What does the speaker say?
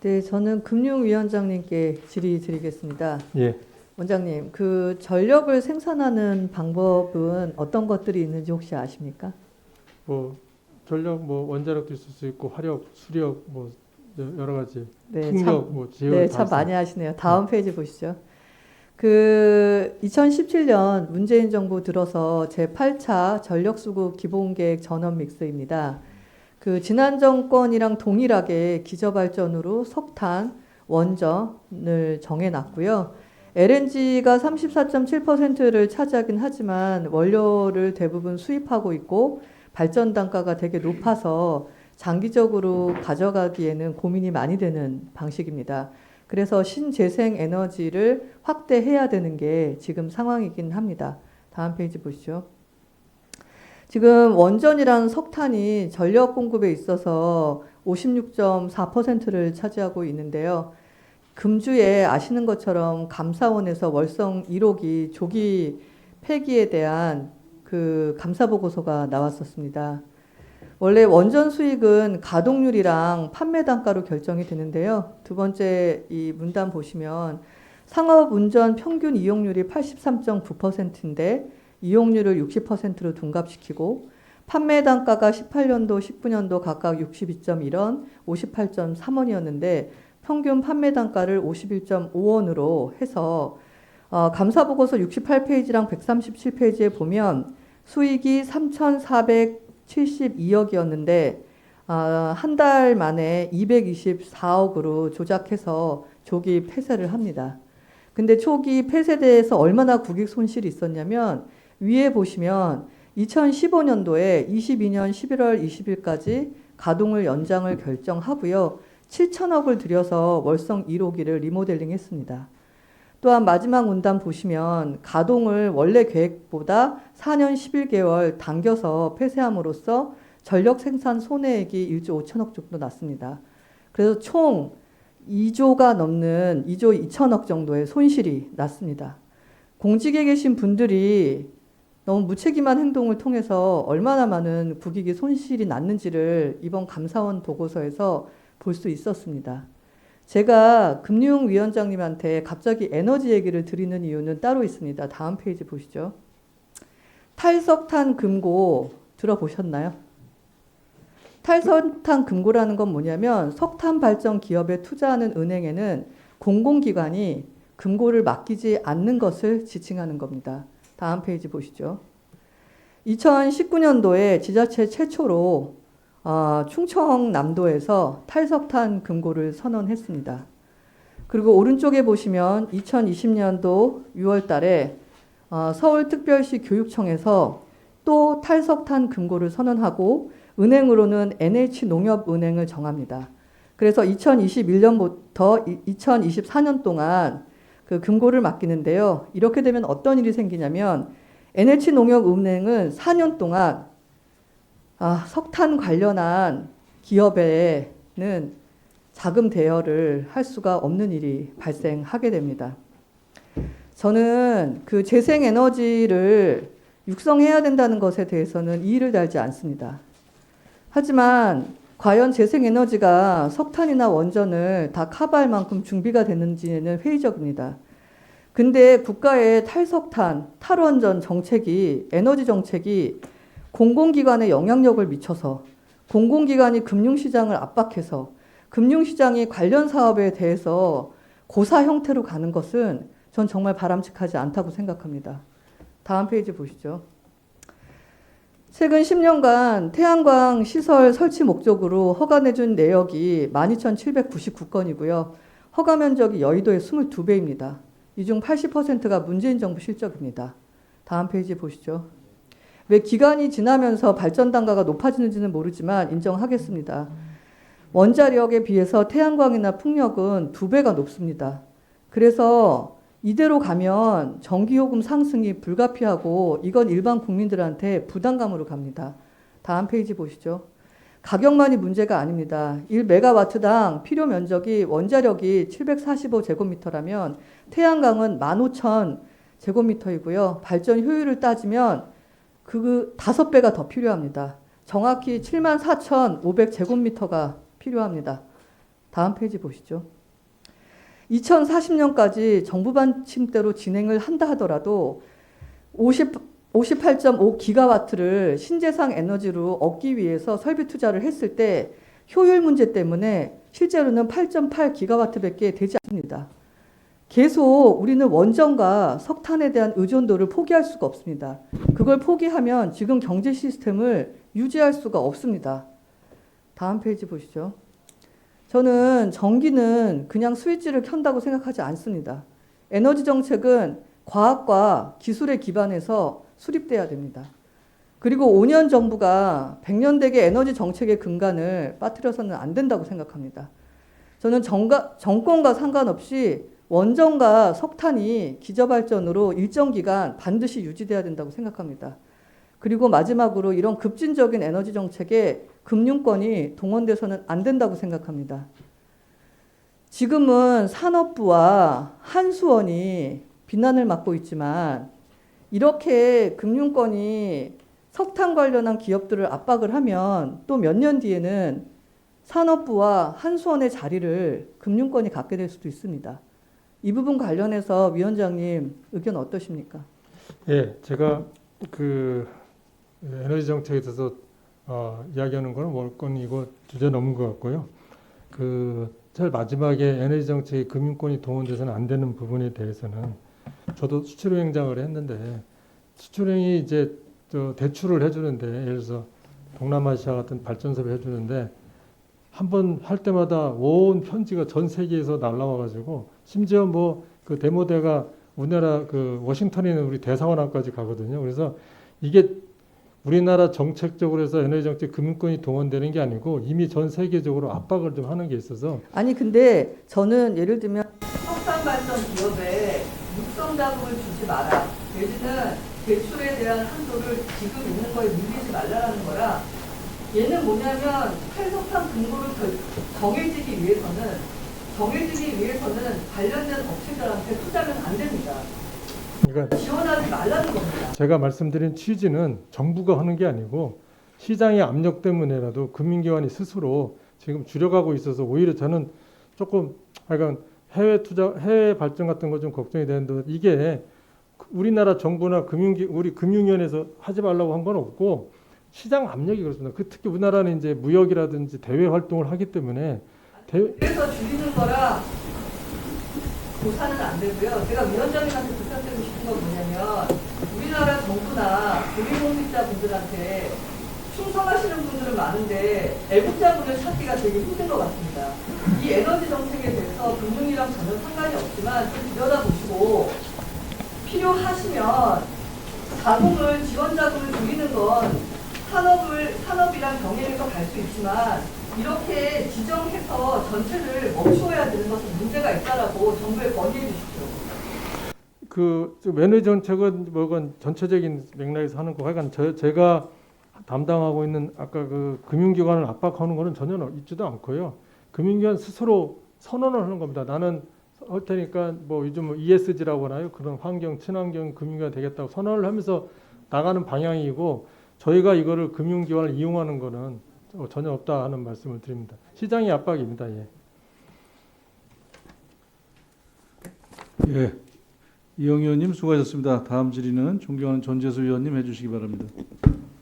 네, 저는 금융위원장님께 질의 드리겠습니다. 예, 원장님, 그 전력을 생산하는 방법은 어떤 것들이 있는지 혹시 아십니까? 뭐 전력 뭐 원자력도 있을 수 있고 화력, 수력 뭐 여러 가지 네, 풍력 뭐 네, 제열 다 참 많이 있습니다. 하시네요. 예, 다음 페이지 보시죠. 그 2017년 문재인 정부 들어서 제8차 전력수급 기본계획 전원 믹스입니다. 그 지난 정권이랑 동일하게 기저발전으로 석탄, 원전을 정해놨고요. LNG가 34.7%를 차지하긴 하지만 원료를 대부분 수입하고 있고 발전 단가가 되게 높아서 장기적으로 가져가기에는 고민이 많이 되는 방식입니다. 그래서 신재생 에너지를 확대해야 되는 게 지금 상황이긴 합니다. 다음 페이지 보시죠. 지금 원전이랑 석탄이 전력 공급에 있어서 56.4%를 차지하고 있는데요. 금주에 아시는 것처럼 감사원에서 월성 1호기 조기 폐기에 대한 그 감사 보고서가 나왔었습니다. 원래 원전 수익은 가동률이랑 판매 단가로 결정이 되는데요. 두 번째 이 문단 보시면 상업 운전 평균 이용률이 83.9%인데 이용률을 60%로 둔갑시키고 판매 단가가 18년도, 19년도 각각 62.1원, 58.3원이었는데 평균 판매 단가를 51.5원으로 해서 감사 보고서 68페이지랑 137페이지에 보면 수익이 3,472억이었는데 한 달 만에 224억으로 조작해서 조기 폐쇄를 합니다. 근데 초기 폐쇄대에서 얼마나 국익 손실이 있었냐면 위에 보시면 2015년도에 22년 11월 20일까지 가동을 연장을 결정하고요. 7천억을 들여서 월성 1호기를 리모델링 했습니다. 또한 마지막 문단 보시면 가동을 원래 계획보다 4년 11개월 당겨서 폐쇄함으로써 전력 생산 손해액이 1조 5천억 정도 났습니다. 그래서 총 2조가 넘는 2조 2천억 정도의 손실이 났습니다. 공직에 계신 분들이 너무 무책임한 행동을 통해서 얼마나 많은 국익이 손실이 났는지를 이번 감사원 보고서에서 볼 수 있었습니다. 제가 금융위원장님한테 갑자기 에너지 얘기를 드리는 이유는 따로 있습니다. 다음 페이지 보시죠. 탈석탄 금고 들어보셨나요? 탈석탄 금고라는 건 뭐냐면 석탄 발전 기업에 투자하는 은행에는 공공기관이 금고를 맡기지 않는 것을 지칭하는 겁니다. 다음 페이지 보시죠. 2019년도에 지자체 최초로 충청남도에서 탈석탄 금고를 선언했습니다. 그리고 오른쪽에 보시면 2020년도 6월 달에 서울특별시 교육청에서 또 탈석탄 금고를 선언하고 은행으로는 NH농협은행을 정합니다. 그래서 2021년부터 2024년 동안 그 금고를 맡기는데요. 이렇게 되면 어떤 일이 생기냐면 NH농협은행은 4년 동안 석탄 관련한 기업에는 자금 대여를 할 수가 없는 일이 발생하게 됩니다. 저는 그 재생에너지를 육성해야 된다는 것에 대해서는 이의를 달지 않습니다. 하지만 과연 재생에너지가 석탄이나 원전을 다 커버할 만큼 준비가 됐는지는 회의적입니다. 근데 국가의 탈석탄, 탈원전 정책이, 에너지 정책이 공공기관에 영향력을 미쳐서 공공기관이 금융시장을 압박해서 금융시장이 관련 사업에 대해서 고사 형태로 가는 것은 전 정말 바람직하지 않다고 생각합니다. 다음 페이지 보시죠. 최근 10년간 태양광 시설 설치 목적으로 허가내준 내역이 12,799건이고요. 허가 면적이 여의도의 22배입니다. 이 중 80%가 문재인 정부 실적입니다. 다음 페이지 보시죠. 왜 기간이 지나면서 발전 단가가 높아지는지는 모르지만 인정하겠습니다. 원자력에 비해서 태양광이나 풍력은 2배가 높습니다. 그래서 이대로 가면 전기요금 상승이 불가피하고 이건 일반 국민들한테 부담감으로 갑니다. 다음 페이지 보시죠. 가격만이 문제가 아닙니다. 1메가와트당 필요 면적이 원자력이 745제곱미터라면 태양광은 15,000제곱미터이고요. 발전 효율을 따지면 그 5배가 더 필요합니다. 정확히 74,500제곱미터가 필요합니다. 다음 페이지 보시죠. 2040년까지 정부 방침대로 진행을 한다 하더라도 58.5 기가와트를 신재생 에너지로 얻기 위해서 설비 투자를 했을 때 효율 문제 때문에 실제로는 8.8 기가와트밖에 되지 않습니다. 계속 우리는 원전과 석탄에 대한 의존도를 포기할 수가 없습니다. 그걸 포기하면 지금 경제 시스템을 유지할 수가 없습니다. 다음 페이지 보시죠. 저는 전기는 그냥 스위치를 켠다고 생각하지 않습니다. 에너지 정책은 과학과 기술에 기반해서 수립돼야 됩니다. 그리고 5년 정부가 100년대계 에너지 정책의 근간을 빠뜨려서는 안 된다고 생각합니다. 저는 정권과 상관없이 원전과 석탄이 기저발전으로 일정 기간 반드시 유지돼야 된다고 생각합니다. 그리고 마지막으로 이런 급진적인 에너지 정책에 금융권이 동원돼서는 안 된다고 생각합니다. 지금은 산업부와 한수원이 비난을 받고 있지만 이렇게 금융권이 석탄 관련한 기업들을 압박을 하면 또 몇 년 뒤에는 산업부와 한수원의 자리를 금융권이 갖게 될 수도 있습니다. 이 부분 관련해서 위원장님 의견 어떠십니까? 예, 제가 그 에너지 정책에 대해서 이야기하는 거는 월권이고 주제 넘은 것 같고요. 그 제일 마지막에 에너지 정책에 금융권이 동원돼서는 안 되는 부분에 대해서는 저도 수출행장을 했는데 수출행이 이제 대출을 해주는데 예를 들어서 동남아시아 같은 발전소를 해주는데 한 번 할 때마다 온 편지가 전 세계에서 날라와가지고 심지어 뭐 그 데모대가 우리나라 그 워싱턴에 있는 우리 대사관 앞까지 가거든요. 그래서 이게 우리나라 정책적으로 해서 에너지 정책 금융권이 동원되는 게 아니고 이미 전 세계적으로 압박을 좀 하는 게 있어서 아니 근데 저는 예를 들면 석탄 발전 기업에 육성 자금을 주지 마라. 내지는 대출에 대한 한도를 지금 있는 거에 밀리지 말라라는 거라. 얘는 뭐냐면 탈석탄 근거를 정해지기 위해서는 관련된 업체들한테 투자는 안 됩니다. 그러니까 지원하지 말라는 겁니다. 제가 말씀드린 취지는 정부가 하는 게 아니고 시장의 압력 때문에라도 금융기관이 스스로 지금 줄여가고 있어서 오히려 저는 조금 약간 해외 발전 같은 거 좀 걱정이 되는데 이게 우리나라 정부나 우리 금융위원회에서 하지 말라고 한 건 없고 시장 압력이 그렇습니다. 특히 우리나라는 이제 무역이라든지 대외 활동을 하기 때문에 그래서 줄이는 거라 고사는 안 되고요. 제가 위원장님한테 부탁드리고 싶은 건 뭐냐면 우리나라 정부나 고위공직자분들한테 충성하시는 분들은 많은데 애국자분을 찾기가 되게 힘든 것 같습니다. 이 에너지 정책에 대해서 금융이랑 전혀 상관이 없지만 좀 들여다보시고 필요하시면 지원 자금을 줄이는 건 산업이랑 병행해서 갈 수 있지만 이렇게 지정해서 전체를 멈추어야 되는 것은 문제가 있다라고 정부에 건의해 주십시오. 그 에너지 정책은 뭐건 전체적인 맥락에서 하는 거 하여간 제가 담당하고 있는 아까 그 금융기관을 압박하는 거는 전혀 있지도 않고요. 금융기관 스스로 선언을 하는 겁니다. 나는 할 테니까 뭐 요즘 ESG라고 하나요? 그런 환경, 친환경 금융기관 되겠다고 선언을 하면서 나가는 방향이고 저희가 이거를 금융기관을 이용하는 거는 전혀 없다 하는 말씀을 드립니다. 시장의 압박입니다. 예. 예, 이영 의원님 수고하셨습니다. 다음 질의는 존경하는 전재수 의원님 해주시기 바랍니다.